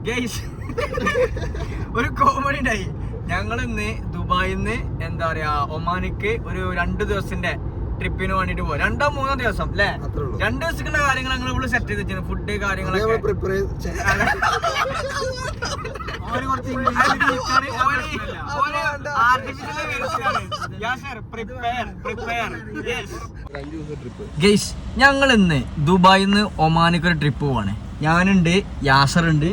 Guys ഒരു comedy ഉണ്ടായി. ഞങ്ങളിന്ന് ദുബായിന്ന് എന്താ പറയാ ഒമാനിക്ക് ഒരു 2 ദിവസത്തിന്റെ ട്രിപ്പിന് വേണ്ടിട്ട് പോയി. 2-3 ദിവസം അല്ലേ? 2 ദിവസത്തിന്റെ കാര്യങ്ങൾ ഞങ്ങൾ ഇവിടെ സെറ്റ് ചെയ്ത് വെച്ചു. ഫുഡ് കാര്യങ്ങളൊക്കെ ഗൈസ് ഞങ്ങൾ ഇന്ന് ദുബായിന്ന് ഒമാനിക്ക് ഒരു ട്രിപ്പ് പോവാണ്. ഞാനുണ്ട്, യാസർ ഉണ്ട്,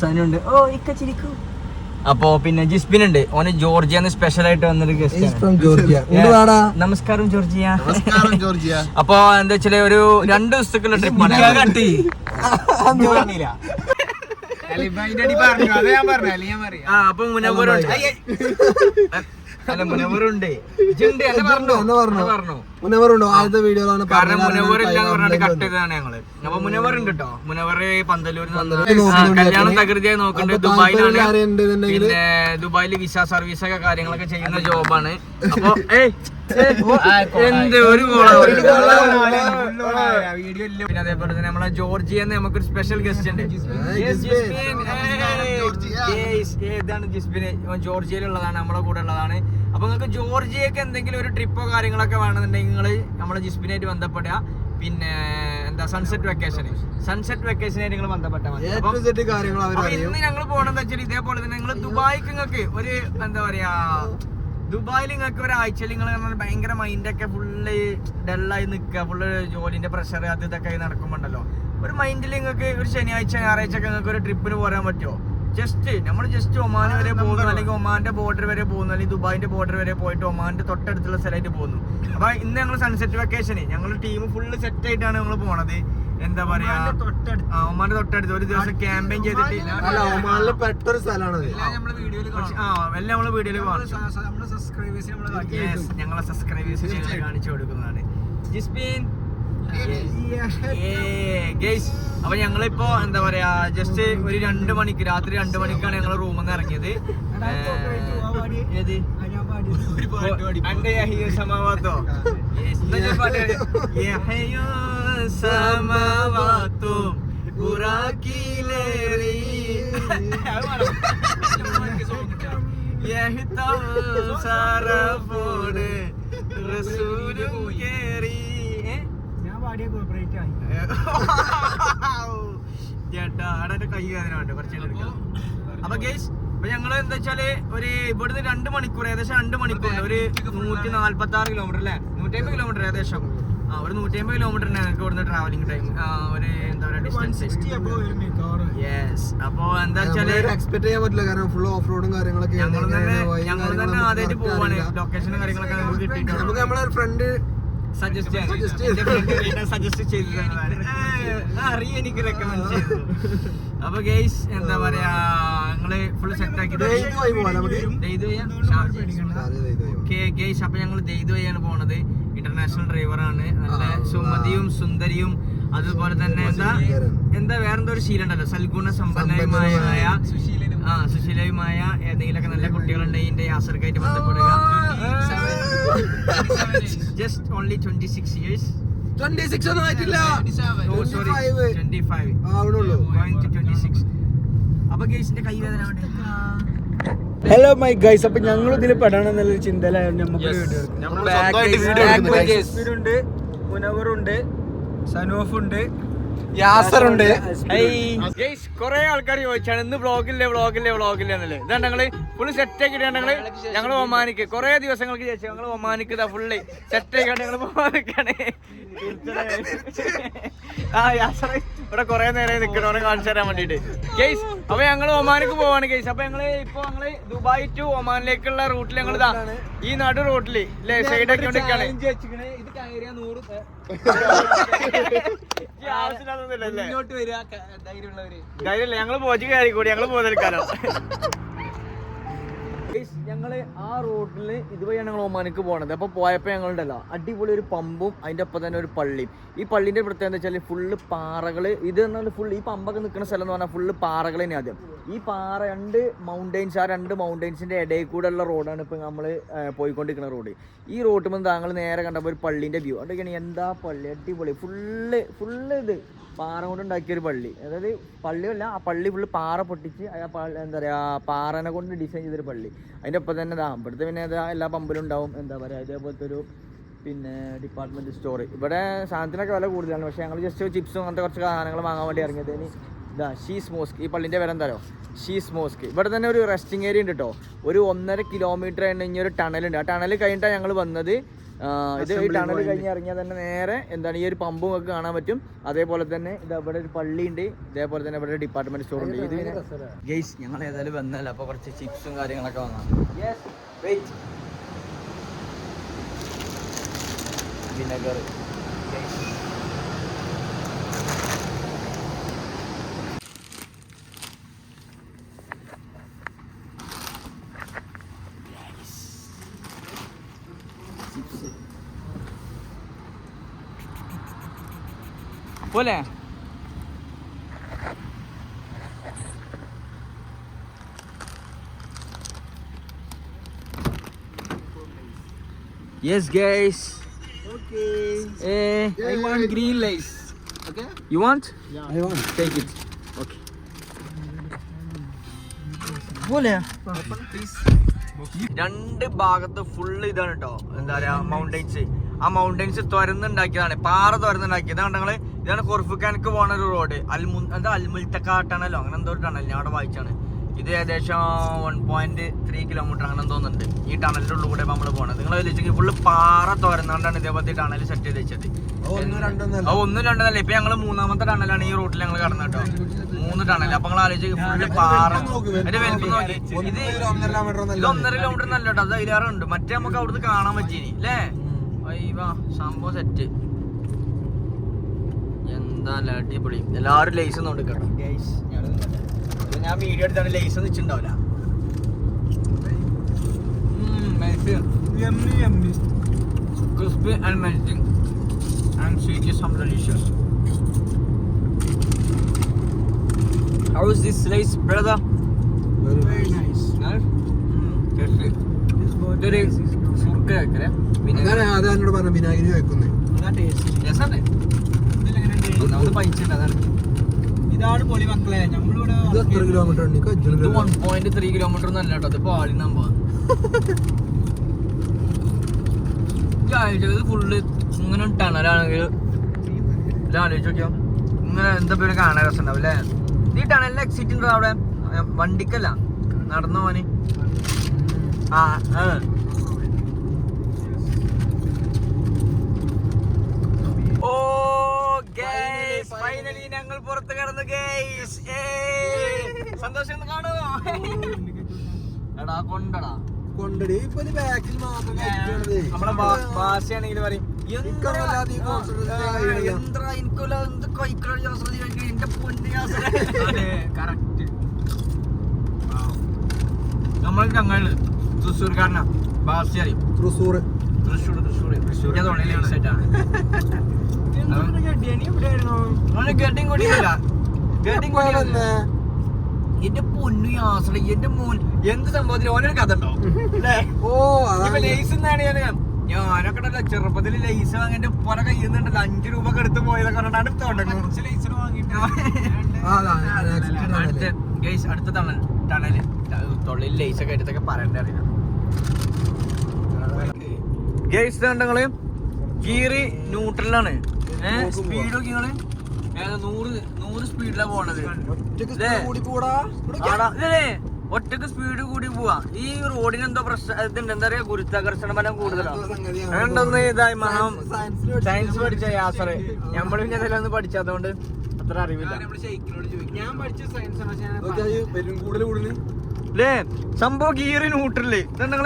സനുണ്ട്, ഓ ഇക്ക ചിരിക്കൂ. അപ്പൊ പിന്നെ ജിസ്ബിൻ ഉണ്ട്. ഓന് ജോർജിയന്ന് സ്പെഷ്യൽ ആയിട്ട് വന്നൊരു ഗസ്റ്റ്. നമസ്കാരം ജോർജിയ. അപ്പൊ എന്താ വെച്ചാല് ഒരു 2 ദിവസത്തേക്കുള്ള ട്രിപ്പാണ്. അപ്പൊ മുനവറുണ്ട്. ആദ്യത്തെ വീഡിയോയിലാണ് കാരണം മുനവറില്ലാന്ന് പറഞ്ഞിട്ട് കട്ട് ചെയ്തതാണ് ഞങ്ങള്. അപ്പൊ മുനവറുണ്ട് കേട്ടോ. മുനവറ് പന്തല്ലൂരിൽ കല്യാണം തകൃതിയായി നോക്കുന്നുണ്ട്. ദുബായിലാണ്. പിന്നെ ദുബായില് വിസ സർവീസ് ഒക്കെ കാര്യങ്ങളൊക്കെ ചെയ്യുന്ന ജോബാണ്. അപ്പൊ എന്ത് ഒരു പിന്നെ അതേപോലെ തന്നെ നമ്മളെ ജോർജിയന്ന് നമുക്കൊരു സ്പെഷ്യൽ ഗസ്റ്റ് ഉണ്ട്. ഏതാണ് ജിസ്ബിന്? ജോർജിയയിലുള്ളതാണ്, നമ്മളെ കൂടെ ഉള്ളതാണ്. അപ്പൊ നിങ്ങൾക്ക് ജോർജിയക്ക് എന്തെങ്കിലും ഒരു ട്രിപ്പോ കാര്യങ്ങളൊക്കെ വേണമെന്നുണ്ടെങ്കിൽ നിങ്ങൾ നമ്മളെ ജിസ്ബിനായിട്ട് ബന്ധപ്പെടുക. പിന്നെ എന്താ സൺസെറ്റ് വെക്കേഷനായിട്ട് നിങ്ങൾ ബന്ധപ്പെട്ടാൽ മതി. ഇന്ന് ഞങ്ങൾ പോകണമെന്ന് വെച്ചാൽ ഇതേപോലെ തന്നെ നിങ്ങൾ ദുബായിക്ക് നിങ്ങൾക്ക് ഒരു എന്താ പറയാ ദുബായിൽ നിങ്ങൾക്ക് ഒരാഴ്ചയിൽ നിങ്ങൾ ഭയങ്കര മൈൻഡൊക്കെ ഫുള്ള് ഡള്ളായി നിൽക്കുക, ഫുള്ള് ജോലിന്റെ പ്രഷർ അത് ഇതൊക്കെ നടക്കുമ്പോണ്ടല്ലോ, ഒരു മൈൻഡിൽ നിങ്ങൾക്ക് ഒരു ശനിയാഴ്ച ഞായറാഴ്ച ഒക്കെ നിങ്ങൾക്ക് ഒരു ട്രിപ്പിന് പോരാൻ പറ്റുമോ? നമ്മൾ ജസ്റ്റ് ഒമാൻ വരെ പോകുന്നു, അല്ലെങ്കിൽ ഒമാന്റെ ബോർഡർ വരെ പോകുന്നു, അല്ലെങ്കിൽ ദുബായിന്റെ ബോർഡർ വരെ പോയിട്ട് ഒമാന്റെ തൊട്ടടുത്തുള്ള സ്ഥലമായിട്ട് പോകുന്നു. അപ്പൊ ഇന്ന് ഞങ്ങൾ സൺസെറ്റ് വെക്കേഷന് ഞങ്ങൾ ടീം ഫുള്ള് സെറ്റ് ആയിട്ടാണ് ഞങ്ങൾ പോണത്. എന്താ പറയാ ഒമാന്റെ തൊട്ടടുത്ത് ഒരു ദിവസം ക്യാമ്പയിൻ ചെയ്തിട്ട് പെട്ടൊരു സ്ഥലമാണ്. എല്ലാം നമ്മള് വീഡിയോയില് ഞങ്ങളെ സബ്സ്ക്രൈബേഴ്സ് കാണിച്ചു കൊടുക്കുന്നതാണ്. ജിസ്ബിൻ അപ്പൊ ഞങ്ങളിപ്പോ എന്താ പറയാ ജസ്റ്റ് ഒരു 2 മണിക്ക് രാത്രി 2 മണിക്കാണ് ഞങ്ങൾ റൂമിൽ നിന്ന് ഇറങ്ങിയത്. സമാവാത്തോ സമാവാത്തും ചേട്ടാ അവിടെ കൈ വേദന ഉണ്ട് കുറച്ച്. അപ്പൊ ഗൈസ് അപ്പൊ ഞങ്ങള് എന്താ വെച്ചാല് ഒരു ഇവിടുന്ന് 2 മണിക്കൂർ ഏകദേശം 2 മണിക്കൂർ ഒരു 146 കിലോമീറ്റർ അല്ലെ, 150 കിലോമീറ്റർ ഏകദേശം. ഒരു 150 കിലോമീറ്റർ ഞങ്ങൾക്ക് ഇവിടുന്ന് ട്രാവലിംഗ് ടൈം. ഒരു എന്താ പറയാ ഡിസ്റ്റൻസ്. യെസ്. അപ്പൊ എന്താ വെച്ചാല് എക്സ്പെക്ട് ചെയ്യാൻ പറ്റില്ല, കാരണം ഫുൾ ഓഫ് റോഡും കാര്യങ്ങളൊക്കെ ഞങ്ങൾ തന്നെ ആദ്യമായിട്ട് പോവാണ്. ലൊക്കേഷനും കാര്യങ്ങളൊക്കെ നമുക്ക് കിട്ടിയിട്ടുണ്ട്. നമുക്ക് നമ്മളെ ഫ്രണ്ട് സജസ്റ്റ് ചെയ്തതാണ്, അറിയ എനിക്ക് റെക്കമെൻഡ് ചെയ്തു. അപ്പൊ ഗൈസ് എന്താ പറയാ ഞങ്ങള് ഫുള്ള് സെറ്റ് ആക്കി ഗൈസ്. അപ്പൊ ഞങ്ങള് ദെയ്ദ് വഴിയാണ് പോണത്. ഇന്റർനാഷണൽ ഡ്രൈവറാണ്, നല്ല സുമതിയും സുന്ദരിയും അതുപോലെ തന്നെ എന്താ വേറെന്തോ ഒരു ശീലമുണ്ടല്ലോ, സൽഗുണ സമ്പന്നയുമായ സുശീലയുമായ ഏതെങ്കിലുമൊക്കെ നല്ല കുട്ടികളുണ്ടെങ്കിൽ ഇതിന്റെ യാസർക്കായിട്ട് ബന്ധപ്പെടുക. Just only 26 years. 26 ഒന്നും ആയിട്ടില്ല. 25 ആവണുള്ളൂ. Going to 26. അപ്പൊ ഗൈസിന്റെ കൈ വേദന ഉണ്ട്. ഹലോ മൈ ഗൈസ്, അപ്പൊ ഞങ്ങൾ ഇതിൽ പെടണമെന്നുള്ളൊരു ചിന്തയിലായിരുന്നു. നമുക്ക് ഉണ്ട്, മുനവറുണ്ട്, സനൂഫുണ്ട്, യാസറുണ്ട്. കൊറേ ആൾക്കാർ ചോദിച്ചാണ് ഇന്ന് വ്ളോഗില്ലേ എന്നല്ലേ. ഇതാണ് ഞങ്ങള് ഫുള്ള് സെറ്റ് ആക്കിയിട്ടാണ് ഞങ്ങള് ഒമാനിക്ക് കുറെ ദിവസങ്ങൾക്ക് ശേഷം ഞങ്ങൾ ഒമാനിക്ക് ഫുള്ള് സെറ്റ് ആക്കിയാണ് ഞങ്ങൾ ഒമാനിക്കാണ്. ഇവിടെ കുറെ നേരം നിൽക്കണോനെ കാണിച്ചു തരാൻ വേണ്ടിട്ട് കേസ്. അപ്പൊ ഞങ്ങള് ഒമാനിക്ക് പോവാണ് കേസ്. അപ്പൊ ഞങ്ങള് ദുബായ് ടു ഒമാനിലേക്കുള്ള റൂട്ടിൽ ഞങ്ങൾ ഈ നടു റൂട്ടില് സൈഡ് ആക്കിക്കൊണ്ടിരിക്കാണ്. ഇത് കയറിയ 100 ധൈര്യമില്ല, ഞങ്ങള് പോച്ച് കയറി കൂടി ഞങ്ങള് പോകാനോ. ഞങ്ങള് ആ റോഡില് ഇതുവഴിയാണ് ഞങ്ങൾ ഒമാനിക്ക് പോണത്. അപ്പൊ പോയപ്പോ ഞങ്ങളുണ്ടല്ലോ അടിപൊളി ഒരു പമ്പും അതിന്റെ ഒപ്പം തന്നെ ഒരു പള്ളിയും. ഈ പള്ളിന്റെ പ്രത്യേകത എന്താ വെച്ചാൽ ഫുള്ള് പാറകള്. ഇത് പറഞ്ഞാൽ ഫുള്ള് ഈ പമ്പൊക്കെ നിൽക്കുന്ന സ്ഥലം എന്ന് പറഞ്ഞാൽ ഫുള്ള് പാറകൾ തന്നെ. ആദ്യം ഈ ഈ പാറ രണ്ട് മൗണ്ടെയ്ൻസിന്റെ ഇടയിൽ കൂടെ ഉള്ള റോഡാണ് ഇപ്പൊ നമ്മള് പോയിക്കൊണ്ടിരിക്കുന്ന റോഡ്. ഈ റോഡ് മുതൽ താങ്കൾ നേരെ കണ്ടപ്പോൾ ഒരു പള്ളിന്റെ വ്യൂ അതൊക്കെയാണ്. എന്താ പള്ളി, അടിപൊളി. ഫുള്ള് ഇത് പാറ കൊണ്ട് ഉണ്ടാക്കിയ ഒരു പള്ളി. അതായത് പള്ളിയല്ല, ആ പള്ളി ഫുള്ള് പാറ പൊട്ടിച്ച് എന്താ പറയാ പാറനെ കൊണ്ട് ഡിസൈൻ ചെയ്തൊരു പള്ളി. അതിന്റെ ഒപ്പം തന്നെ ഇവിടുത്തെ പിന്നെ എല്ലാ പമ്പിലും ഉണ്ടാവും എന്താ പറയാ ഇതേപോലത്തെ ഒരു പിന്നെ ഡിപ്പാർട്ട്മെന്റ് സ്റ്റോർ. ഇവിടെ സാധനത്തിനൊക്കെ വില കൂടുതലാണ്. പക്ഷെ ഞങ്ങൾ ജസ്റ്റ് ചിപ്സും അങ്ങനത്തെ കുറച്ച് സാധനങ്ങൾ വാങ്ങാൻ വേണ്ടി ഇറങ്ങിയതിന് ഇതാ ഷീസ് മോസ്ക്. ഈ പള്ളിൻ്റെ പേര് എന്താ ഷീസ് മോസ്ക്. ഇവിടെ തന്നെ ഒരു റെസ്റ്റിംഗ് ഏരിയ ഉണ്ട് കേട്ടോ. ഒരു 1.5 കിലോമീറ്റർ കഴിഞ്ഞ ഒരു ടണലുണ്ട്. ആ ടണൽ കഴിഞ്ഞിട്ടാണ് ഞങ്ങൾ വന്നത്. ഇത് ഈ ടണൽ കഴിഞ്ഞ് ഇറങ്ങിയാൽ തന്നെ നേരെ എന്താണ് ഈ ഒരു പമ്പും ഒക്കെ കാണാൻ പറ്റും. അതേപോലെ തന്നെ ഇത് ഇവിടെ ഒരു പള്ളിയുണ്ട്. ഇതേപോലെ തന്നെ ഇവിടെ ഡിപ്പാർട്ട്മെന്റ് സ്റ്റോർ ഉണ്ട്. ഇത് ഗെയ്സ് ഞങ്ങൾ ഏതായാലും വന്നല്ലോ. അപ്പോൾ കുറച്ച് ചിപ്സും കാര്യങ്ങളൊക്കെ വാങ്ങാം. വിനെഗർ പോലെ yes guys. Okay. I want green lace. Okay. You want? Yeah, I want. Take it. Okay. പോലെ രണ്ട് ഭാഗത്ത് ഫുള്ള് ഇതാണ് കേട്ടോ. എന്താ പറയാ മൗണ്ടെയ്ൻസ്. ആ മൗണ്ടെയ്ൻസ് തുരന്നുണ്ടാക്കിയതാണ്, പാറ തുരന്നുണ്ടാക്കിയത്. ഇതാണ് ഞങ്ങള് ഇതാണ് കൊർഫുഖാനക്ക് പോണ ഒരു റോഡ്. അൽമുൽത്തക്ക ടണലോ അങ്ങനെ എന്തോ ഒരു ടണൽ ഞാൻ അവിടെ വായിച്ചാണ്. ഇത് ഏകദേശം 1.3 കിലോമീറ്റർ അങ്ങനെ തോന്നുന്നുണ്ട്. ഈ ടണലിൻ്റെ ഉള്ളിൽ കൂടെ നമ്മൾ പോകണത്. നിങ്ങൾ വിളിച്ചെങ്കിൽ ഫുള്ള് പാറ തുരന്നുകൊണ്ടാണ് ഇതേപോലത്തെ ടണൽ സെറ്റ് ചെയ്ത് വെച്ചത്. ഒന്നും രണ്ടല്ല. ഇപ്പൊ ഞങ്ങള് 3ാമത്തെ ടണലാണ് ഈ റൂട്ടിൽ ഞങ്ങൾ കടന്നു കേട്ടോ. 3 ടണൽ. അപ്പൊ നിങ്ങൾ ആലോചിച്ച് ഫുള്ള് പാറ. അതിന്റെ വലിപ്പം നോക്കി. ഇത് 1.5 കിലോമീറ്റർ നല്ല കേട്ടോ. അത് അതിലേറുണ്ട്. മറ്റേ നമുക്ക് അവിടുന്ന് കാണാൻ പറ്റീനി അല്ലേ? സംഭവം സെറ്റ്. എന്താ അടിപൊളി. എല്ലാവരും ലൈസ് നോക്കി കേട്ടോ. ഞാൻ വീഡിയോ എടുത്താണ് ലൈസ് ഒന്നും വെച്ചിട്ടുണ്ടാവില്ല. Crispy and melting and sweet and delicious. How is this slice, brother? Very nice. Nice? Tasty. ഇതൊരു സുർക്ക വെക്കലേ. എന്നോട് പറഞ്ഞ വിനാഗിരി വെക്കുന്നേ രസമല്ലേ? ഒന്നാമത് പൈച്ചുണ്ട്. അതാണ് ഇതാണ് പൊളി മക്കളെ. നമ്മളിവിടെ 1.3 കിലോമീറ്റർ ഒന്നും അല്ല കേട്ടോ. അത് പാളിനാകുമ്പോ ഇത് ഫുള്ള് ഇങ്ങനെ ടണലാണെങ്കിൽ ആലോചിച്ച് നോക്കിയോ. ഇങ്ങനെ എന്താ പേര് കാണാൻ രസം ഉണ്ടാവും അല്ലേ? ഈ ടണലിന്റെ എക്സിറ്റ് ഉണ്ടോ അവിടെ? വണ്ടിക്കല്ല, നടന്നു പോവാന്. ഫൈനലി ഞങ്ങൾ പുറത്ത് കിടന്നു ഗൈസ്. സന്തോഷം കാണോ? എടാ കൊണ്ടടാ കൊണ്ടടി ഇപ്പൊ ബാക്കിൽ മാത്രം നമ്മളെ ഭാഷയാണെങ്കിൽ പറയും നമ്മൾ ഞങ്ങള് തൃശ്ശൂർക്കാരനാ. ഭാഷ അറിയും. തൃശ്ശൂർ എന്റെ പൊന്നു യാത്ര. എന്റെ മോൻ എന്ത് സംഭവത്തിന് ഓനൊരു കഥ ഉണ്ടോ അല്ലേ? ലൈസ് ഞാനൊക്കെ ചെറുപ്പത്തിൽ ലൈസ് വാങ്ങിന്റെ പല കയ്യുന്നുണ്ടല്ലോ. 5 രൂപ എടുത്ത് പോയതൊക്കെ പറഞ്ഞാണ് തുടങ്ങും. അടുത്ത ടണല് തൊള്ളിൽ ലൈസ് ഒക്കെ എടുത്തൊക്കെ പറയണ്ട അറിയാം. ഗൈസ് കണ്ടങ്ങള് ഗീറ് ന്യൂട്രലാണ്. സ്പീഡ് നോക്കി നിങ്ങള് 100 സ്പീഡിലാണ് പോണത്. ഒറ്റക്ക് സ്പീഡ് കൂടി പോവാ. ഈ റോഡിന് എന്തോ പ്രശ്നം ഇതുണ്ട്. എന്താ പറയാ ഗുരുത്വാകർഷണ ബലം കൂടുതലാണ്. അതുകൊണ്ടൊന്ന് ഇതായി സയൻസ് പഠിച്ച യാസറ്. നമ്മള് പിന്നെ അതിലൊന്നും പഠിച്ചതുകൊണ്ട് അത്ര അറിവില്ല. ഞാൻ പഠിച്ച സയൻസ് അല്ലേ? സംഭവം ഗീറ് ന്യൂട്രല്. ഇതെന്താ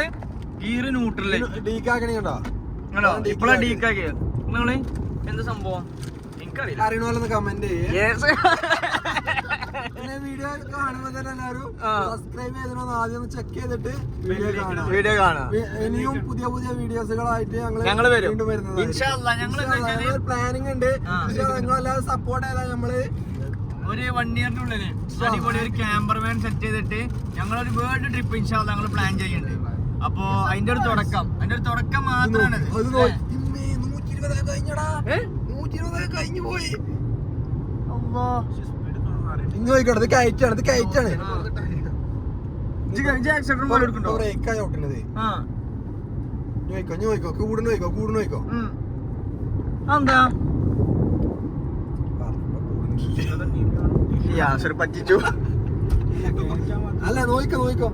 ഗീറ് ന്യൂട്രല് ഇപ്പഴാ ഡീക്കാക്കിയ നിങ്ങള് എന്ത് സംഭവം അറിയണമല്ലോ. കമന്റ് വീഡിയോ കാണുമ്പോ തന്നെ എല്ലാവരും സബ്സ്ക്രൈബ് ചെയ്തോ ആദ്യം ചെക്ക് ചെയ്തിട്ട് വീഡിയോ കാണാം. ഇനിയും പുതിയ വീഡിയോസുകളായിട്ട് ഞങ്ങൾ വീണ്ടും വരുന്നത്. പ്ലാനിങ് ഉണ്ട്. നിങ്ങളെല്ലാവരും സപ്പോർട്ട് ചെയ്താൽ നമ്മള് ഒരു 1 year ഉള്ളില് അടിപൊളി ഒരു ക്യാമ്പർമാൻ സെറ്റ് ചെയ്തിട്ട് ഞങ്ങളൊരു വേൾഡ് ട്രിപ്പ് ഇൻഷാല്ലാ ഞങ്ങൾ പ്ലാൻ ചെയ്യുന്നുണ്ട്. അപ്പൊ അതിന്റെ ഒരു തുടക്കം മാത്രമാണ് കഴിഞ്ഞു പോയി. ഇന്ന് നോക്കിക്കോട്ടെ, കയറ്റാണ് കൂടുന്നോയിക്കോ എന്താ പറ്റിച്ചു. അല്ല നോയിക്കോ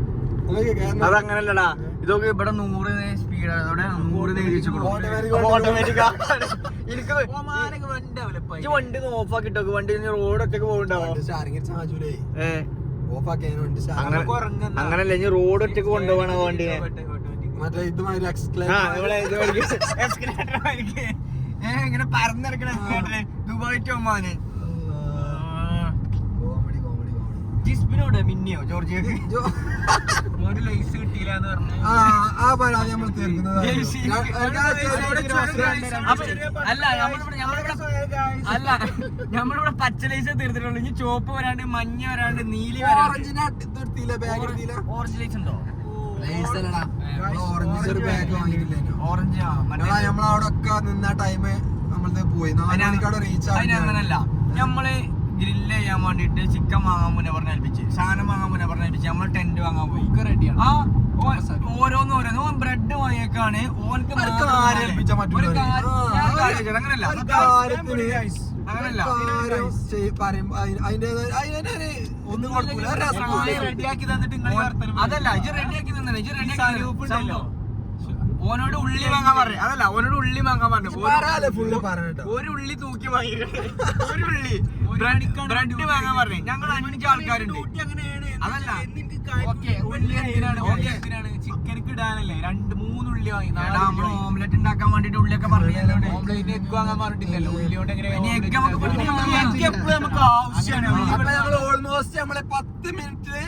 അതങ്ങനല്ലടാ, ഇതൊക്കെ ഇവിടെ 100 സ്പീഡ് എനിക്ക് വണ്ടി ഓഫാക്കിട്ടൊക്കെ വണ്ടി റോഡൊക്കെ പോകുന്നുണ്ടാവും. അങ്ങനല്ല ഇനി റോഡ് ഒറ്റക്ക് കൊണ്ടുപോകണ വണ്ടിയെ മറ്റേ ഇതുമാതിരി ഇങ്ങനെ പറന്നിറക്കണ ദുബായ് ടു ഒമാന്. ജിസ്ബിനോട് മിന്നിയോ ജോർജിയക്ക് ഒരു ലൈസ് കിട്ടിയില്ലാന്ന് പറഞ്ഞു. അല്ല നമ്മളിവിടെ പച്ച ലൈസ് തീർത്തിട്ടുള്ളൂ. ഇനി ചോപ്പ് വരാണ്ട്, മഞ്ഞ വരാണ്ട്, നീലി വരാണ്ട്. ഓറഞ്ച് ലൈസ് ഉണ്ടോ? ഓറഞ്ച് നമ്മളവിടെ ഒക്കെ നിന്ന ടൈം നമ്മളത് പോയി. അങ്ങനല്ല, നമ്മള് ഗ്രില്ല് ചെയ്യാൻ വേണ്ടിട്ട് ചിക്കൻ വാങ്ങാൻ മുന്നേ പറഞ്ഞ ഏൽപ്പിച്ച്, സാധനം വാങ്ങാൻ മുന്നേ പറഞ്ഞ ഏൽപ്പിച്ച്, നമ്മൾ ടെന്റ് വാങ്ങാൻ പോയി. റെഡിയാണ്. ഓരോന്ന് ബ്രെഡ് വാങ്ങിയേക്കാണ് ഓനക്ക് റെഡിയാക്കി തന്നിട്ട് അതല്ല ഇജ് റെഡിയാക്കി തന്നെ ഓനോട് ഉള്ളി വാങ്ങാൻ പറഞ്ഞു. അതല്ല ഓനോട് ഉള്ളി വാങ്ങാൻ പറഞ്ഞു. ഒരു ഉള്ളി തൂക്കി വാങ്ങി, ഒരു ഉള്ളി ബ്രെഡ് വാങ്ങാൻ പറഞ്ഞു. ഞങ്ങൾ 5 ആൾക്കാരുണ്ട്. അതല്ല ചിക്കനിക്ക് ഇടാനല്ലേ 2-3 ഉള്ളി വാങ്ങി. നമ്മള് ഓംലെറ്റ് ഉണ്ടാക്കാൻ വേണ്ടിട്ട് ഉള്ളിയൊക്കെ പറഞ്ഞു. ഓംലെറ്റ് എഗ് വാങ്ങാൻ പറഞ്ഞിട്ടില്ലല്ലോ. ഉള്ളിയോണ്ട് നമുക്ക് ആവശ്യമാണ്. ഓൾമോസ്റ്റ് നമ്മളെ 10 മിനിറ്റ്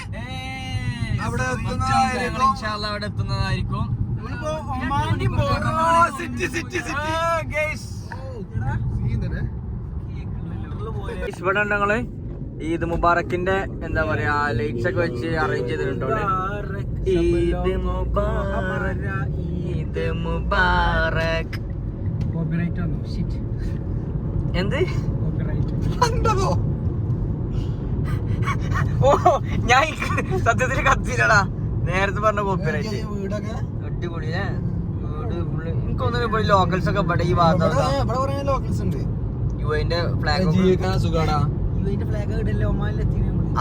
അവിടെ എത്തുന്നതായിരിക്കും. ഇവിടെ ഞങ്ങള് ഈദ് മുബാറക്കിന്റെ എന്താ പറയാ ലൈറ്റ്സ് ഒക്കെ വെച്ച് അറേഞ്ച് ചെയ്തിട്ടുണ്ടോ? ഈദ് മുബാറക്, ഈദ് മുബാറക്. എന്ത്? ഓ ഞാൻ സത്യത്തില് കത്തില്ലടാ, നേരത്തെ പറഞ്ഞ കോപ്പിറൈറ്റ്. അടിപൊളിയേ വീട്. എനിക്കൊന്നും ഇവിടെ ലോക്കൽസ് ഒക്കെ ഇവിടെ ഈ ഭാഗത്ത് യുഎന്റെ ഫ്ലാഗ്.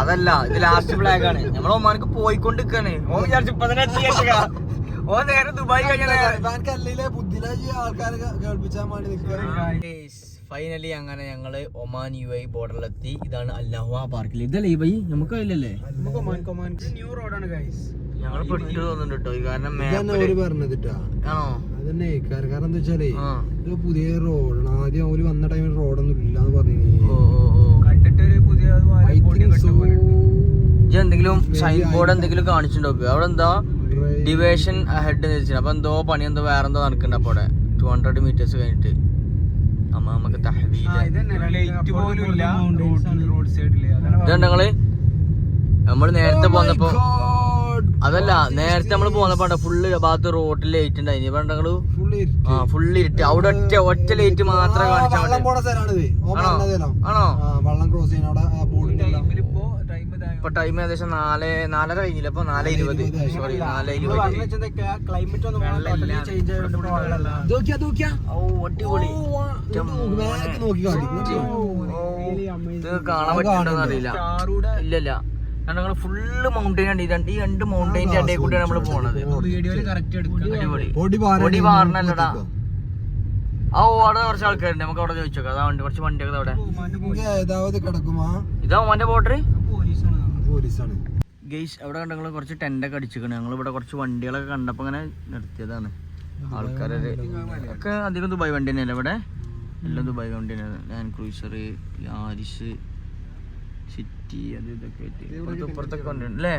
അതല്ല, ഇത് ലാസ്റ്റ് ഫ്ലാഗ് ആണ്. നമ്മൾ ഒമാനക്ക് പോയിക്കൊണ്ടിരിക്കാണ്. ഓ വിചാരിച്ചു ഇപ്പൊ തന്നെ എത്തിയാ. ഓ നേരെ ദുബായ് ഫൈനലി അങ്ങനെ ഞങ്ങള് ഒമാൻ UAE ബോർഡറിലെത്തി. ഇതാണ് അൽനഹ്വ പാർക്കിൽ. ഇതല്ലേ ഈ വഴി നമുക്ക് ഇല്ലല്ലേ? ന്യൂ റോഡാണ് ഗൈസ്. ഞങ്ങൾ പെട്ടു തോന്നുന്നുണ്ട് കേട്ടോ, കാരണം ആണോ? അതന്നെ കാരണം എന്താ വെച്ചാലേ ഇത് പുതിയ റോഡാണ്. ആദ്യം അവര് വന്ന ടൈമിൽ റോഡൊന്നും ഇല്ലാന്ന് പറഞ്ഞു. കണ്ടിട്ട് ഒരു പുതിയ എന്തെങ്കിലും സൈൻ ബോർഡ് എന്തെങ്കിലും കാണിച്ചിട്ടുണ്ടോ? അവിടെ എന്താ ഡിവേഷൻ ഹെഡ് വെച്ചിട്ട്. അപ്പൊ എന്തോ പണി എന്തോ വേറെ എന്തോ നടക്കണ്ട അപ്പൊ അവിടെ 200 meters കഴിഞ്ഞിട്ട്. നമുക്ക് ഞങ്ങള് നമ്മള് നേരത്തെ പോന്നപ്പോ അതല്ല, നേരത്തെ നമ്മള് പോന്നപ്പോ ഫുള്ള് ഭാഗത്ത് റോഡിൽ ലൈറ്റ് ഉണ്ടായിരുന്നു. ഫുള്ള് ഇരുട്ട്. അവിടെ ഒറ്റ ലൈറ്റ് മാത്രമേ കാണിച്ചാൽ ആണോ? ഇപ്പൊ ടൈം ഏകദേശം 4:30 കഴിഞ്ഞില്ല. ഇപ്പൊ 4:20. സോറി 4:20. ഇത് കാണാൻ പറ്റുന്നുണ്ടോന്ന് അറിയില്ല. ഇല്ലല്ല, ഞങ്ങള് ഫുള്ള് മൗണ്ടൈൻ ആണ്. ഈ 2 മൗണ്ടൈൻ്റെ ഇടയിൽ കൂടെയാണ് നമ്മള് പോണത്. പൊടി പാറണല്ലടാ. അവിടെ കുറച്ച് ആൾക്കാരുണ്ട്, നമുക്ക് അവിടെ ചോദിച്ചോക്കാം. അതാ വണ്ടി, കുറച്ച് വണ്ടിയൊക്കെ അവിടെ. ഇതാ ഓന്റെ ബോർഡർ ഗെയ്സ്. അവിടെ കണ്ടങ്ങള് കുറച്ച് ടെന്റൊക്കെ അടിച്ചിരിക്കണം. ഞങ്ങൾ ഇവിടെ കുറച്ച് വണ്ടികളൊക്കെ കണ്ടപ്പോ അങ്ങനെ നിർത്തിയതാണ്. ആൾക്കാരൊക്കെ ഒക്കെ അധികം ദുബായ് വണ്ടി തന്നെയല്ലേ ഇവിടെ? എല്ലാം ദുബായ് വണ്ടി തന്നെയാണ്. ലാൻഡ് ക്രൂസർ, യാരിസ്, സിറ്റി, അത് ഇതൊക്കെ ആയിട്ട് ഇപ്പുറത്തൊക്കെ കൊണ്ടുണ്ട് അല്ലേ?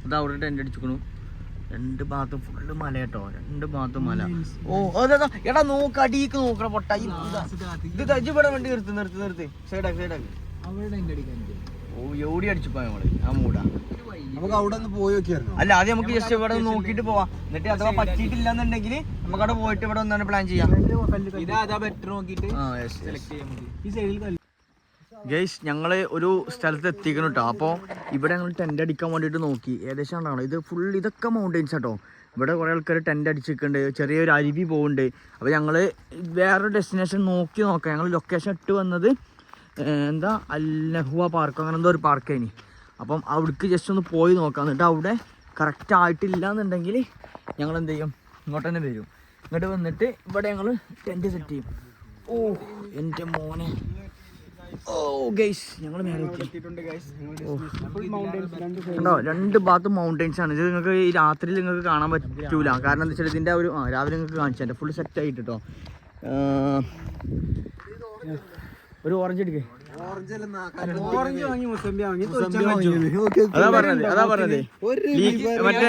ഇതാ അവിടെ ടെന്റ് അടിച്ചിരിക്കണു. 2 ഭാഗത്തും ഫുള്ള് മല കേട്ടോ, 2 ഭാഗത്തും മല. ഓ അതാ എടാ നോക്ക്, അടിക്ക് നോക്കണ പൊട്ട. ഇത് ഇവിടെ വണ്ടി നിർത്തി സൈഡാക്കി എവിടെ അടിച്ചു പോയ നമ്മള് ആ മൂടാ. നമുക്ക് അവിടെ ഒന്ന് പോയി നോക്കിയായിരുന്നു. അല്ല ആദ്യം നമുക്ക് ജസ്റ്റ് ഇവിടെ നോക്കിട്ട് പോവാം. എന്നിട്ട് അഥവാ പറ്റിയിട്ടില്ല എന്നുണ്ടെങ്കിൽ നമുക്ക് അവിടെ പോയിട്ട് ഇവിടെ ഒന്നാണ് പ്ലാൻ ചെയ്യാം. ഗൈസ് ഞങ്ങള് ഒരു സ്ഥലത്ത് എത്തിക്കണം കേട്ടോ. അപ്പോൾ ഇവിടെ ഞങ്ങൾ ടെന്റ് അടിക്കാൻ വേണ്ടിയിട്ട് നോക്കി. ഏകദേശം ഉണ്ടാവണം ഇത് ഫുൾ ഇതൊക്കെ മൗണ്ടെയിൻസ് കേട്ടോ. ഇവിടെ കുറേ ആൾക്കാർ ടെന്റ് അടിച്ചിട്ടുണ്ട്. ചെറിയൊരു അരുവി പോകുന്നുണ്ട്. അപ്പോൾ ഞങ്ങൾ വേറൊരു ഡെസ്റ്റിനേഷൻ നോക്കാം. ഞങ്ങൾ ലൊക്കേഷൻ ഇട്ട് വന്നത് എന്താ അൽ നഹ്വ പാർക്ക് അങ്ങനെ എന്തോ ഒരു പാർക്കേനി. അപ്പം അവിടേക്ക് ജസ്റ്റ് ഒന്ന് പോയി നോക്കാം. എന്നിട്ട് അവിടെ കറക്റ്റ് ആയിട്ടില്ല എന്നുണ്ടെങ്കിൽ ഞങ്ങൾ എന്ത് ചെയ്യും, ഇങ്ങോട്ട് തന്നെ വരും. ഇങ്ങോട്ട് വന്നിട്ട് ഇവിടെ ഞങ്ങൾ ടെൻറ്റ് സെറ്റ് ചെയ്യും. ഓ എൻ്റെ മോനെ. ഓ ഗൈസ് ഞങ്ങൾ മേലെ ഉണ്ടോ, രണ്ട് ഭാഗത്തും മൗണ്ടെയിൻസ് ആണ്. ഇത് നിങ്ങൾക്ക് ഈ രാത്രിയിൽ നിങ്ങൾക്ക് കാണാൻ പറ്റൂല. കാരണം എന്താ വെച്ചാൽ ഇതിൻ്റെ ഒരു രാവിലെ നിങ്ങൾക്ക് കാണിച്ചു ഫുൾ സെറ്റ് ആയിട്ട് കേട്ടോ. ഒരു ഓറഞ്ച് എടുക്കേ. അതാ പറഞ്ഞത് മറ്റേ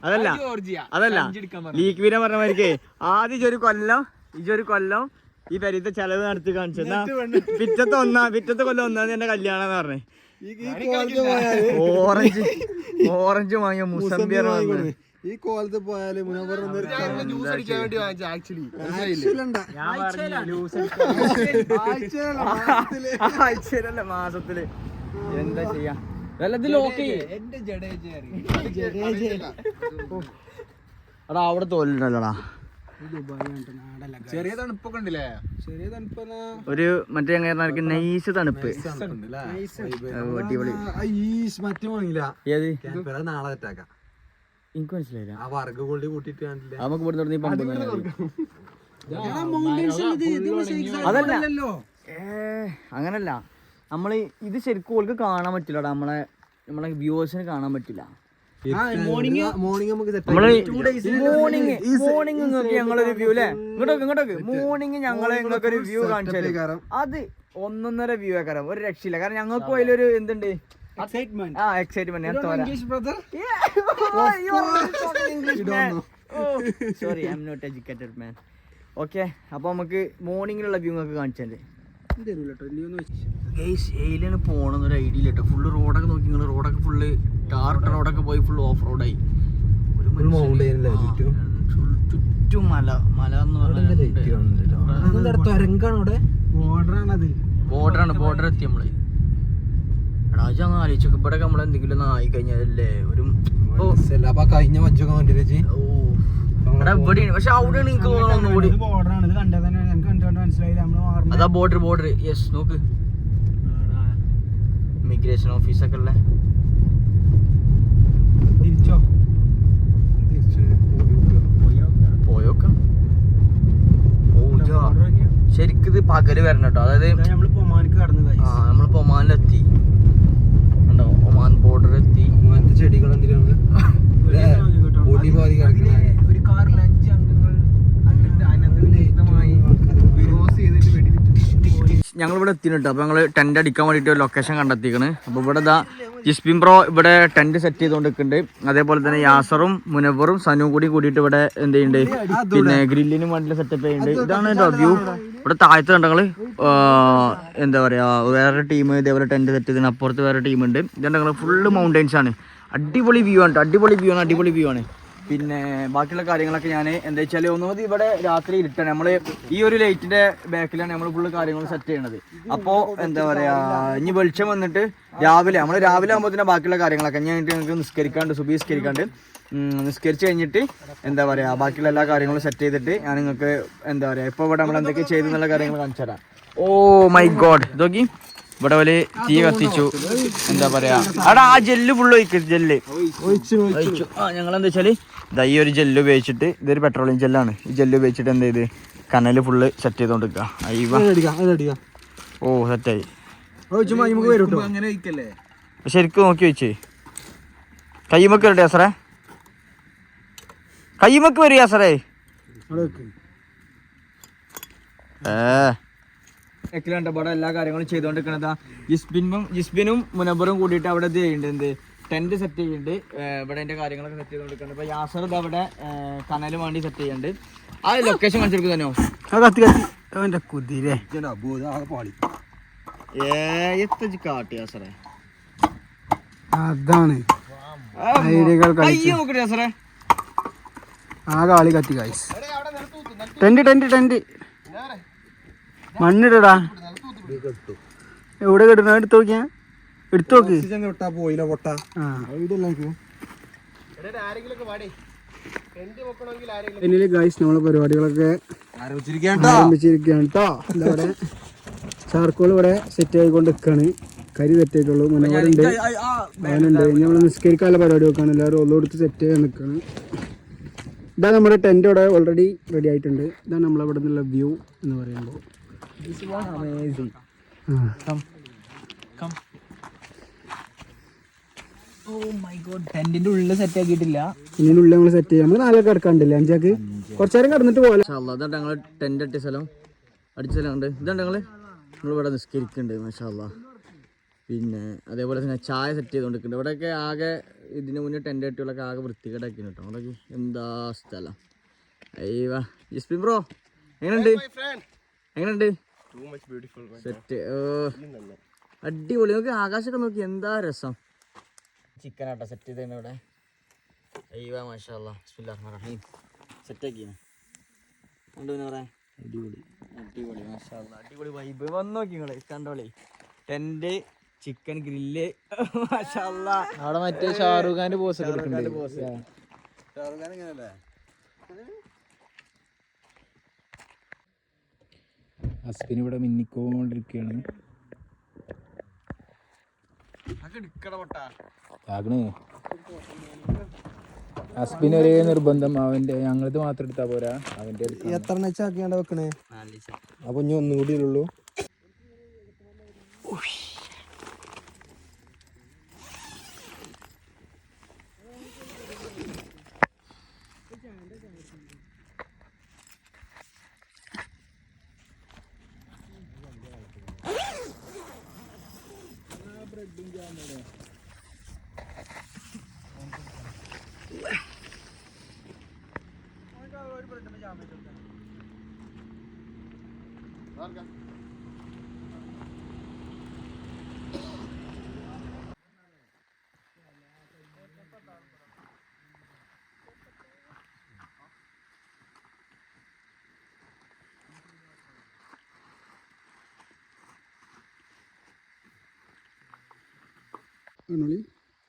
അതല്ല ലീക്ക് വീര പറഞ്ഞ മാതിരിക്കേ ആദ്യം ഇജൊരു കൊല്ലം ഈ പെരീത്തെ ചെലവ് നടത്തി കാണിച്ചെന്നാ പിറ്റത്തെ കൊല്ലം ഒന്നാം എന്റെ കല്യാണം എന്ന് പറഞ്ഞേ. ഓറഞ്ച് വാങ്ങിയ മുസംബി ഈ കോലത്ത് പോയാല് ആഴ്ചയിലല്ല മാസത്തില് എന്താ ചെയ്യാ. എടാ അവിടെ തോലുണ്ടല്ലോടാ. ചെറിയ തണുപ്പൊക്കെ ഉണ്ടല്ലേ. ചെറിയ തണുപ്പ് ഒരു മറ്റേ എങ്ങനെ നൈസ് തണുപ്പ്. മറ്റു വാങ്ങില്ല. ഏത് നാളെ തെറ്റാക്കാം. എനിക്ക് മനസ്സിലായില്ല. ആ വർഗ കൊള്ളി കൂട്ടിട്ട് നമുക്ക് ഇവിടെ തുടങ്ങി അതല്ല അങ്ങനല്ല. നമ്മള് ഇത് ശരിക്കും ഓൾക്ക് കാണാൻ പറ്റില്ല. നമ്മളെ വ്യൂവേഴ്സിന് കാണാൻ പറ്റില്ല. മോർണിംഗ് ഞങ്ങളൊരു വ്യൂ അല്ലേ. ഇങ്ങോട്ടൊക്കെ മോർണിംഗ് ഞങ്ങള് നിങ്ങൾക്കൊരു വ്യൂ കാണിച്ചു തരും. അത് 1.5 വ്യൂ ആക്കാരം. ഒരു രക്ഷയില്ല. കാരണം ഞങ്ങൾക്ക് അതിലൊരു എന്തുണ്ട് excitement. Sorry I am not educated man. Okay അപ്പൊ നമുക്ക് മോർണിംഗിലുള്ള വ്യൂ നിങ്ങൾക്ക് കാണിച്ചത് ഏലിയാണ് പോണെന്നൊരു ഐഡിയ ഇല്ല കേട്ടോ. ഫുള്ള് റോഡൊക്കെ നോക്കി നിങ്ങൾ. റോഡൊക്കെ ഫുള്ള് ടാറിട്ട റോഡൊക്കെ പോയി ഫുള്ള് ഓഫ് റോഡായി. ചുറ്റും മല എന്ന് പറഞ്ഞാൽ ബോർഡർ എത്തി നമ്മള്. രാജ അങ്ങ് ആലോചിച്ചു ഇവിടെ നമ്മൾ എന്തെങ്കിലും ആയി കഴിഞ്ഞാലല്ലേ ഒരു കഴിഞ്ഞ വച്ചൊക്കെ ഇവിടെയാണ്. പക്ഷെ അവിടെയാണ് എനിക്ക് തോന്നുന്നു അതാ ബോർഡർ. യെസ് നോക്ക് ഇമിഗ്രേഷൻ ഓഫീസൊക്കെ ഉള്ള. പോയോക്ക ശരിക്കും ഇത് പകല് വരണം കേട്ടോ. അതായത് നമ്മള് ഒമാനിലെത്തി. ഒമാൻ ബോർഡർ എത്തി. ഒമാനത്തെ ചെടികൾ എന്തിനാണ് ഒരു കാറിൽ 5 അംഗങ്ങൾ ഞങ്ങളിവിടെ എത്തിയിട്ടോ. അപ്പോൾ ഞങ്ങൾ ടെന്റ് അടിക്കാൻ വേണ്ടിയിട്ട് ഒരു ലൊക്കേഷൻ കണ്ടെത്തിക്കണ്. അപ്പോൾ ഇവിടെ ഇതാ ജിസ്ബിൻ ബ്രോ ഇവിടെ ടെന്റ് സെറ്റ് ചെയ്തുകൊണ്ടിരിക്കുന്നുണ്ട്. അതേപോലെ തന്നെ യാസറും മുനവറും സനുവും കൂടിയിട്ട് ഇവിടെ എന്ത് ചെയ്യുന്നുണ്ട്, പിന്നെ ഗ്രില്ലിനും വേണ്ടി സെറ്റപ്പ് ചെയ്യുന്നുണ്ട്. ഇതാണ് കേട്ടോ വ്യൂ. ഇവിടെ താഴത്ത് കണ്ടങ്ങൾ എന്താ പറയുക വേറൊരു ടീം ഇതേപോലെ ടെന്റ് സെറ്റ് ചെയ്തതിന് അപ്പുറത്ത് വേറെ ടീമുണ്ട്. ഇതുണ്ടെങ്കിൽ ഫുള്ള് മൗണ്ടെയിൻസ് ആണ്. അടിപൊളി വ്യൂ ആണ്. അടിപൊളി വ്യൂ ആണ്. പിന്നെ ബാക്കിയുള്ള കാര്യങ്ങളൊക്കെ ഞാൻ എന്താ വെച്ചാൽ ഒന്നുമതി ഇവിടെ രാത്രി ഇരുട്ടാണ്. നമ്മൾ ഈ ഒരു ലൈറ്റിന്റെ ബാക്കിലാണ് നമ്മൾ ഫുള്ള് കാര്യങ്ങൾ സെറ്റ് ചെയ്യണത്. അപ്പോൾ എന്താ പറയാ ഇനി വെളിച്ചം വന്നിട്ട് രാവിലെ ആകുമ്പോൾ തന്നെ ബാക്കിയുള്ള കാര്യങ്ങളൊക്കെ ഞങ്ങൾക്ക് നിസ്കരിച്ച് കഴിഞ്ഞിട്ട് എന്താ പറയാ ബാക്കിയുള്ള എല്ലാ കാര്യങ്ങളും സെറ്റ് ചെയ്തിട്ട് ഞാൻ നിങ്ങൾക്ക് എന്താ പറയാ ഇപ്പോൾ ഇവിടെ നമ്മൾ എന്തൊക്കെ ചെയ്തു എന്നുള്ള കാര്യങ്ങൾ കാണിച്ചു തരാം. ഓ മൈ ഗോഡ് ഇതൊക്കെ ഇവിടെ പോലെ തീ കത്തിച്ചു. എന്താ പറയാ അവിടെ ആ ജെല്ല് ഫുള്ള് ഒഴിച്ചു. ഞങ്ങളെന്താ വെച്ചാല് ഈ ഒരു ജെല്ല് ഉപയോഗിച്ചിട്ട് ഇതൊരു പെട്രോളിയം ജെല്ലാണ്. ഈ ജെല്ല് ഉപയോഗിച്ചിട്ട് എന്ത് ചെയ്ത് കനല് ഫുള്ള് സെറ്റ് ചെയ്തോണ്ടിരിക്കുക. ഓ സെറ്റായി. ശരിക്കും നോക്കി വെച്ചേ കയ്യുമൊക്കെ വരട്ടെ അസറേ. കയ്യുമൊക്കെ വരിക അസറേ. ഇവിടെ എല്ലാ കാര്യങ്ങളും ചെയ്തോണ്ടിരിക്കണതാ ജിസ്ബിനും മുനബറും കൂടിയിട്ട് അവിടെ ഇത് ചെയ്യുന്നുണ്ട്. എന്ത് ടെന്റ് സെറ്റ് ചെയ്യുന്നുണ്ട്. ഇവിടെ അതിന്റെ കാര്യങ്ങളൊക്കെ സെറ്റ് ചെയ്തോണ്ടിരിക്കുന്നുണ്ട്. ഇപ്പൊ യാസർ ഇത് അവിടെ കനല് വേണ്ടി സെറ്റ് ചെയ്യുന്നുണ്ട്. ആ ലൊക്കേഷൻ കാണിച്ചെടുക്കും തന്നെയോ. കാട്ടിയാ സാറേ അതാണ് ഐഡിയകൾ കളിച്ച് നോക്കട്ടെ സാറേ ആ കാളി കത്തി ഗൈസ്. ടെന്റ് മണ്ണിടടാ. എവിടെ കിട്ടണ എടുത്തു നോക്കിയാ എടുത്തു നോക്ക്. എന്നില് ഗൈസ് നമ്മളെ പരിപാടികളൊക്കെ ആരംഭിച്ചിരിക്കുകയാണ് കേട്ടോ. എന്താ ഇവിടെ ചാർക്കോൾ ഇവിടെ സെറ്റ് ആയിക്കൊണ്ട് നിൽക്കാണ്. കരി തെറ്റായിട്ടുള്ളൂ. മുന്നോടുണ്ട് അവനുണ്ട്. നമ്മൾ നിസ്കരിക്കാനുള്ള പരിപാടി വെക്കാണ്. എല്ലാവരും ഒന്നെടുത്ത് സെറ്റ് ചെയ്യാൻ നിൽക്കുകയാണ്. ഇതാ നമ്മുടെ ടെന്റ് ഇവിടെ ഓൾറെഡി റെഡി ആയിട്ടുണ്ട്. ഇതാണ് നമ്മളവിടെ നിന്നുള്ള വ്യൂ എന്ന് പറയുമ്പോൾ. ടെന്റിന്റെ ഉള്ളിൽ സെറ്റ് ആക്കിയിട്ടില്ല. ഇതിനുള്ളിൽ നമ്മൾ സെറ്റ് ചെയ്യാം. നമ്മൾ നാലൊക്കെ കിടക്കാണ്ടില്ലേ അഞ്ചാക്ക് കുറച്ചു നേരം കിടന്നിട്ട് പോലെ. അതാണ് ഞങ്ങൾ ടെന്റ് അടിച്ച സ്ഥലം ഉണ്ട്. ഇതാണ് ഞങ്ങൾ നമ്മളിവിടെ നിസ്കരിക്കുന്നുണ്ട്. മാഷാല്ലാ. പിന്നെ അതേപോലെ തന്നെ ചായ സെറ്റ് ചെയ്തുകൊണ്ടിരിക്കുന്നുണ്ട്. ഇവിടെയൊക്കെ ആകെ ഇതിന് മുന്നേ ടെന്റ് കെട്ടികളൊക്കെ ആകെ വൃത്തികേടാക്കി കേട്ടോ. അവിടേക്ക് എന്താ സ്ഥലം. അയ്യവാ ജിസ്പിൻ ബ്രോ എങ്ങനെയുണ്ട് സെറ്റ്? അടിപൊളി. നോക്കി ആകാശമൊക്കെ നോക്കി എന്താ രസം. ചിക്കൻ ആട്ടോ സെറ്റ് ചെയ്തേ ഇവിടെ. അയ്യവാ മാഷാല്ലാ. ബിസ്മില്ലാഹിർ റഹ്മാനിർ റഹീം. സെറ്റാക്കിയാണ്. അടിപൊളി അടിപൊളി മാഷാല്ലാ. അടിപൊളി വൈബ്. വന്ന് നോക്കി നിങ്ങള് കണ്ടോളി. ടെന്റ് ചിക്കൻ ഗ്രില്ല് മാഷാല്ലാ. അവിടെ മറ്റേ ഷാറൂഖ് ഖാന്റെ പോസ് ഹസ്ബിന് ഇവിടെ മിന്നിക്കോണ്ടിരിക്കുകയാണ്. ഹസ്ബിന് ഒരേ നിർബന്ധം അവന്റെ ഞങ്ങളത് മാത്രം എടുത്താ പോരാ അവന്റെ. എത്ര വെച്ചാക്കിയാണ്ട് വെക്കണേ? അപ്പൊ ഇനി ഒന്നും കൂടി ഉള്ളൂ.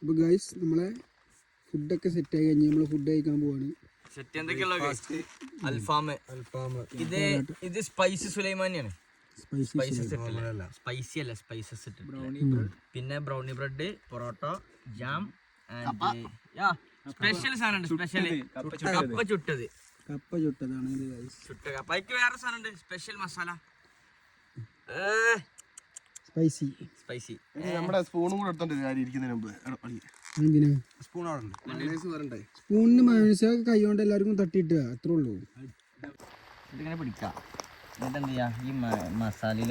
അപ്പോൾ ഗൈസ് നമ്മളെ ഫുഡൊക്കെ സെറ്റ് ആയി കഴിഞ്ഞ് നമ്മൾ ഫുഡ് കഴിക്കാൻ പോവാണ്. സെറ്റ് എന്തൊക്കെയുള്ള അൽഫാം. ഇത് സ്പൈസി സുലൈമാനിയാണ്. സ്പൈസി അല്ല സ്പൈസസ്. പിന്നെ brownie bread, parotta, jam, special സാധനം. സ്പെഷ്യൽ കപ്പ ചുട്ടതാണ്. ചുട്ട കപ്പ. അതിക്ക് വേറെ സാധനം ഉണ്ട്. Special masala spicy. നമ്മുടെ സ്പൂണും കൂടെ എടുത്തോണ്ട് ഇരിക്കുന്നതിന് മുമ്പ് സ്പൂണിന് മയോണൈസ് കൈ കൊണ്ട് എല്ലാവർക്കും തട്ടിയിട്ട് അത്രേ ഉള്ളൂ. ഇതിങ്ങനെ പിടിക്കാം. എന്നിട്ട് എന്ത് ചെയ്യാ ഈ മസാലയിൽ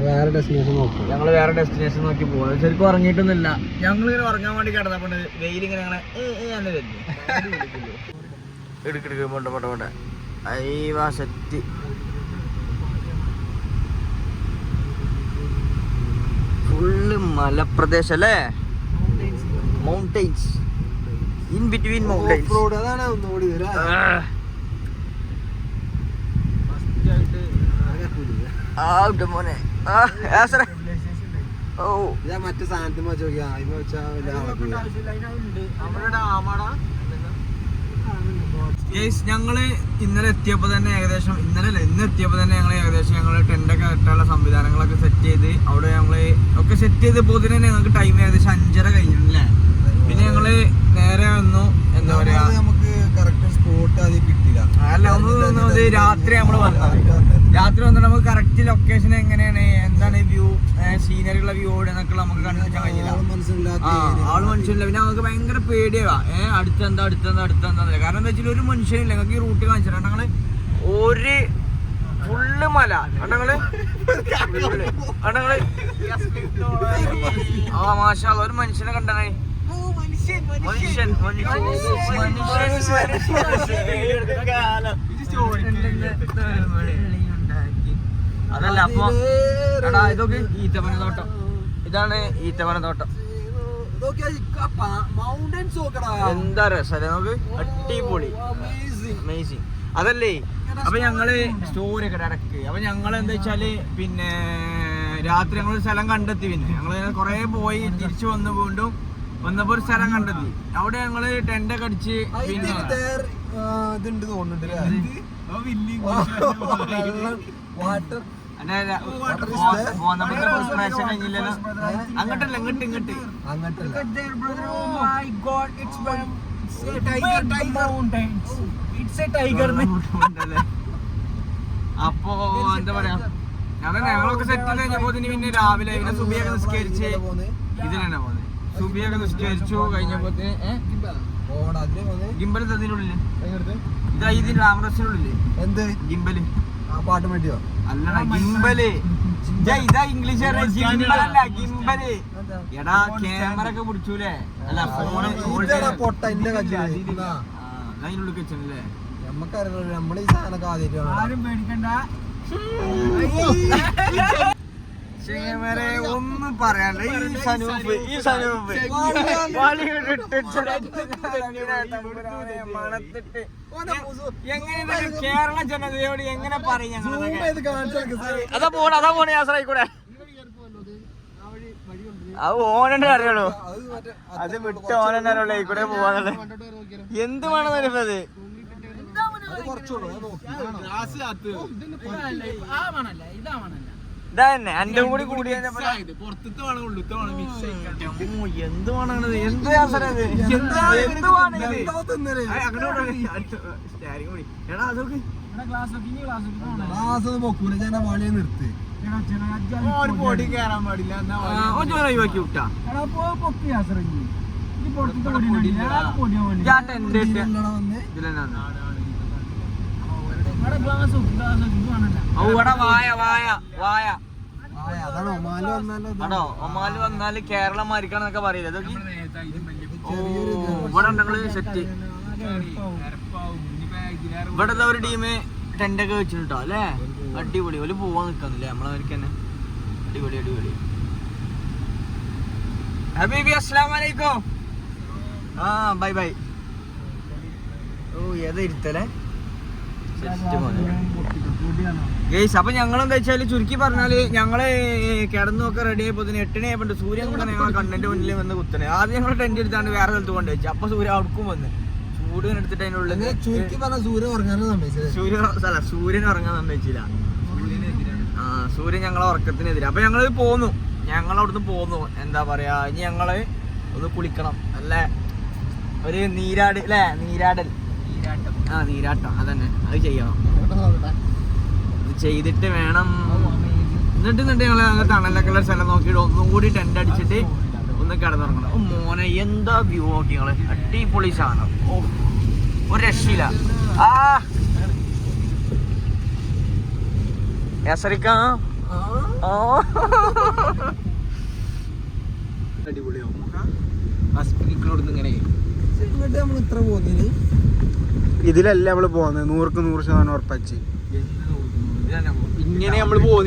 വേറെ ഡെസ്റ്റിനേഷൻ നോക്കും. ഞങ്ങൾ വേറെ ഡെസ്റ്റിനേഷൻ നോക്കി പോകുന്നത്. ശരിക്കും ഉറങ്ങിയിട്ടൊന്നുമില്ല. ഞങ്ങളിങ്ങനെ ഉറങ്ങാൻ വേണ്ടി കിടന്നപ്പോൾ വെയിലിങ്ങനെ അങ്ങനെ എടുക്കെടുക്കുക പോട്ടെ. അയ്യവാ സെറ്റ്. ഫുള്ള് മലപ്രദേശം അല്ലേ? മൗണ്ടെയ്ൻസ്. In between mountains. മോനെ മറ്റേ സാധനത്തിൽ ഞങ്ങള് ഇന്നലെ എത്തിയപ്പോ തന്നെ ഏകദേശം ഇന്ന് എത്തിയപ്പോ തന്നെ ഞങ്ങള് ടെന്റൊക്കെ കെട്ടാനുള്ള സംവിധാനങ്ങളൊക്കെ സെറ്റ് ചെയ്ത് അവിടെ ഞങ്ങള് ഒക്കെ സെറ്റ് ചെയ്തപ്പോ തന്നെ ഞങ്ങൾക്ക് ടൈം ഏകദേശം 5:30 കഴിഞ്ഞില്ലേ. പിന്നെ ഞങ്ങള് നേരെ വന്നു. എന്താ പറയാ, നമുക്ക് കറക്റ്റ് സ്പോട്ട് അത് കിട്ടില്ല. അല്ല ഒന്ന് രാത്രി നമ്മള് വന്നിട്ട് നമുക്ക് കറക്റ്റ് ലൊക്കേഷൻ എങ്ങനെയാണ്, എന്താണ് വ്യൂ, സീനറിയുള്ള വ്യൂ എന്നൊക്കെ നമുക്ക് കണ്ടുപിടിക്കാൻ കഴിയില്ല. ആള് മനുഷ്യനില്ല. പിന്നെ നമുക്ക് ഭയങ്കര പേടിയാ. അടുത്തെന്താ കാരണം എന്താ വെച്ചാൽ ഒരു മനുഷ്യനില്ല. ഞങ്ങൾക്ക് ഈ റൂട്ട് കാണിച്ചിട്ട് ഞങ്ങള് ഒരു ഫുള്ള് മല ഞങ്ങള് മാഷാ ഒരു മനുഷ്യനെ കണ്ടേ. മനുഷ്യൻ അതല്ല അപ്പൊ എടാ ഇതൊക്കെ ഈത്തപ്പന തോട്ടം. ഇതാണ് ഈത്തപ്പന തോട്ടം. എന്താ രസല്ലേ നമുക്ക്, അടിപൊളി അമേസിങ്. അതല്ലേ അപ്പൊ ഞങ്ങള് സ്റ്റോറി ഒക്കെ ഇടക്ക്. അപ്പൊ ഞങ്ങള് എന്താ വെച്ചാല് പിന്നെ രാത്രി ഞങ്ങൾ സ്ഥലം കണ്ടെത്തി. പിന്നെ ഞങ്ങള് കൊറേ പോയി തിരിച്ചു വന്ന് വീണ്ടും വന്നപ്പോ ഒരു സ്ഥലം കണ്ടെത്തി. അവിടെ ഞങ്ങള് ടെന്റ് ഒക്കെ അടിച്ച് പിന്നെ അങ്ങോട്ടല്ല ഇങ്ങോട്ട് അപ്പൊ എന്താ പറയാ, അതന്നെ ഞങ്ങളൊക്കെ സെറ്റ് കഴിഞ്ഞപ്പോ പിന്നെ രാവിലെ പിന്നെ സുബിയൊക്കെ നിസ്കരിച്ച് ഇതിലാണ് പോകുന്നത്. സുബിയൊക്കെ നിസ്കരിച്ചു കഴിഞ്ഞപ്പോ ഗിംബല് തന്നിനുള്ളില് ഇതാ ഇതിന്റെ ക്യാമറസിനുള്ളില് എന്ത് ഗിംബല് പാട്ട് മതിയോ അല്ലടാ ഗിംബല്. ഇതാ ഇംഗ്ലീഷ് ഗിംബലല്ല ഗിംബല്. എടാ ക്യാമറ ഒക്കെ പിടിച്ചൂലേ? അല്ല ഫോണ് അതിനുള്ളിൽ വെച്ചല്ലേ. നമ്മക്കറിയാലോ നമ്മള് ഈ സാധനമൊക്കെ ആദ്യമായിട്ട് ആരും പേടിക്കണ്ട. ഒന്നും പറയാനില്ല. ഈ സനൂപ്പ് മണത്തിട്ട് എങ്ങനെ കേരള ജനതയോട് എങ്ങനെ പറയും അതാ പോണ യാത്രയിക്കൂടെ അത് ഓനെ അറിയണോ? അത് വിട്ട് ഓനെ അറിയുള്ളൂ ഈ കൂടെ പോവാന്നല്ലേ. എന്ത് വേണം വരുന്നത് ഇതന്നെ എന്റെ കൂടി കൂടിയ എന്ത് വേണത് എന്ത് എടാ അതൊക്കെ നിർത്തി പൊടി കയറാൻ പാടില്ല. ഒഴിവാക്കി വിട്ടാ ഒമാല് വന്നാല് കേരളം മാറിക്കാന്നൊക്കെ പറയില്ല. അതൊക്കെ ഇവിടെ ഉണ്ടെങ്കിൽ സെറ്റ്. ഇവിടെ ഒരു ടീം ടെന്റൊക്കെ വെച്ചിട്ടോ അല്ലേ, അടിപൊളി. ഓല് പോവാൻ നിക്കാന്നില്ലേ നമ്മളവർക്ക് തന്നെ. അടിപൊളി അടിപൊളി. ഹബീബി അസ്സലാമു അലൈക്കും. ആ ബൈ ബൈ. ഓ ഏതാ ഇരുത്തല്ലേ ഗൈസ്. അപ്പൊ ഞങ്ങളെന്താ വെച്ചാല് ചുരുക്കി പറഞ്ഞാല് ഞങ്ങള് കിടന്നൊക്കെ റെഡി ആയപ്പോ 8 ആയപ്പോണ്ട് സൂര്യൻ കൂടെ ഞങ്ങളെ കണ്ണന്റെ മുന്നിൽ വന്ന് കുത്തണേ. ആദ്യം ഞങ്ങൾ ടെന്റ് എടുത്താണ്ട് വേറെ സ്ഥലത്ത് കൊണ്ട് വെച്ചു. അപ്പൊ സൂര്യൻ അവിടേക്കും വന്ന് ചൂട് എടുത്തിട്ട് അതിന്റെ ഉള്ളിൽ സൂര്യൻ ഉറങ്ങാൻ സമ്മതിച്ചില്ല. ആ സൂര്യൻ ഞങ്ങളെ ഉറക്കത്തിനെതിരെ. അപ്പൊ ഞങ്ങള് പോന്നു, ഞങ്ങളവിടുന്ന് പോന്നു. എന്താ പറയാ, ഇനി ഞങ്ങള് ഒന്ന് കുളിക്കണം. നല്ല ഒരു നീരാട് അല്ലേ, നീരാടൽ ആ നീരാട്ടം അതന്നെ. അത് ചെയ്യണം. അത് ചെയ്തിട്ട് വേണം. എന്നിട്ട് ഞങ്ങള് തണലൊക്കെ ഉള്ള സ്ഥലം നോക്കിയിട്ട് ഒന്നും കൂടി ടെന്റ് അടിച്ചിട്ട് ഒന്ന് കിടന്നുറങ്ങണം. ഓ മോനെ എന്താ വ്യൂ നോക്കി ഞങ്ങള്, അടിപൊളി സാധനം. ഓ ഒരു രക്ഷയില്ല. ആ അടിപൊളിയാവും. ഇങ്ങനെ നമ്മൾ ഇത്ര പോകുന്നില്ല. ഇതിലല്ല നമ്മള് പോകുന്നത് 100% ഉറപ്പിച്ച്. ഇങ്ങനെ നമ്മള് പോകുന്നു.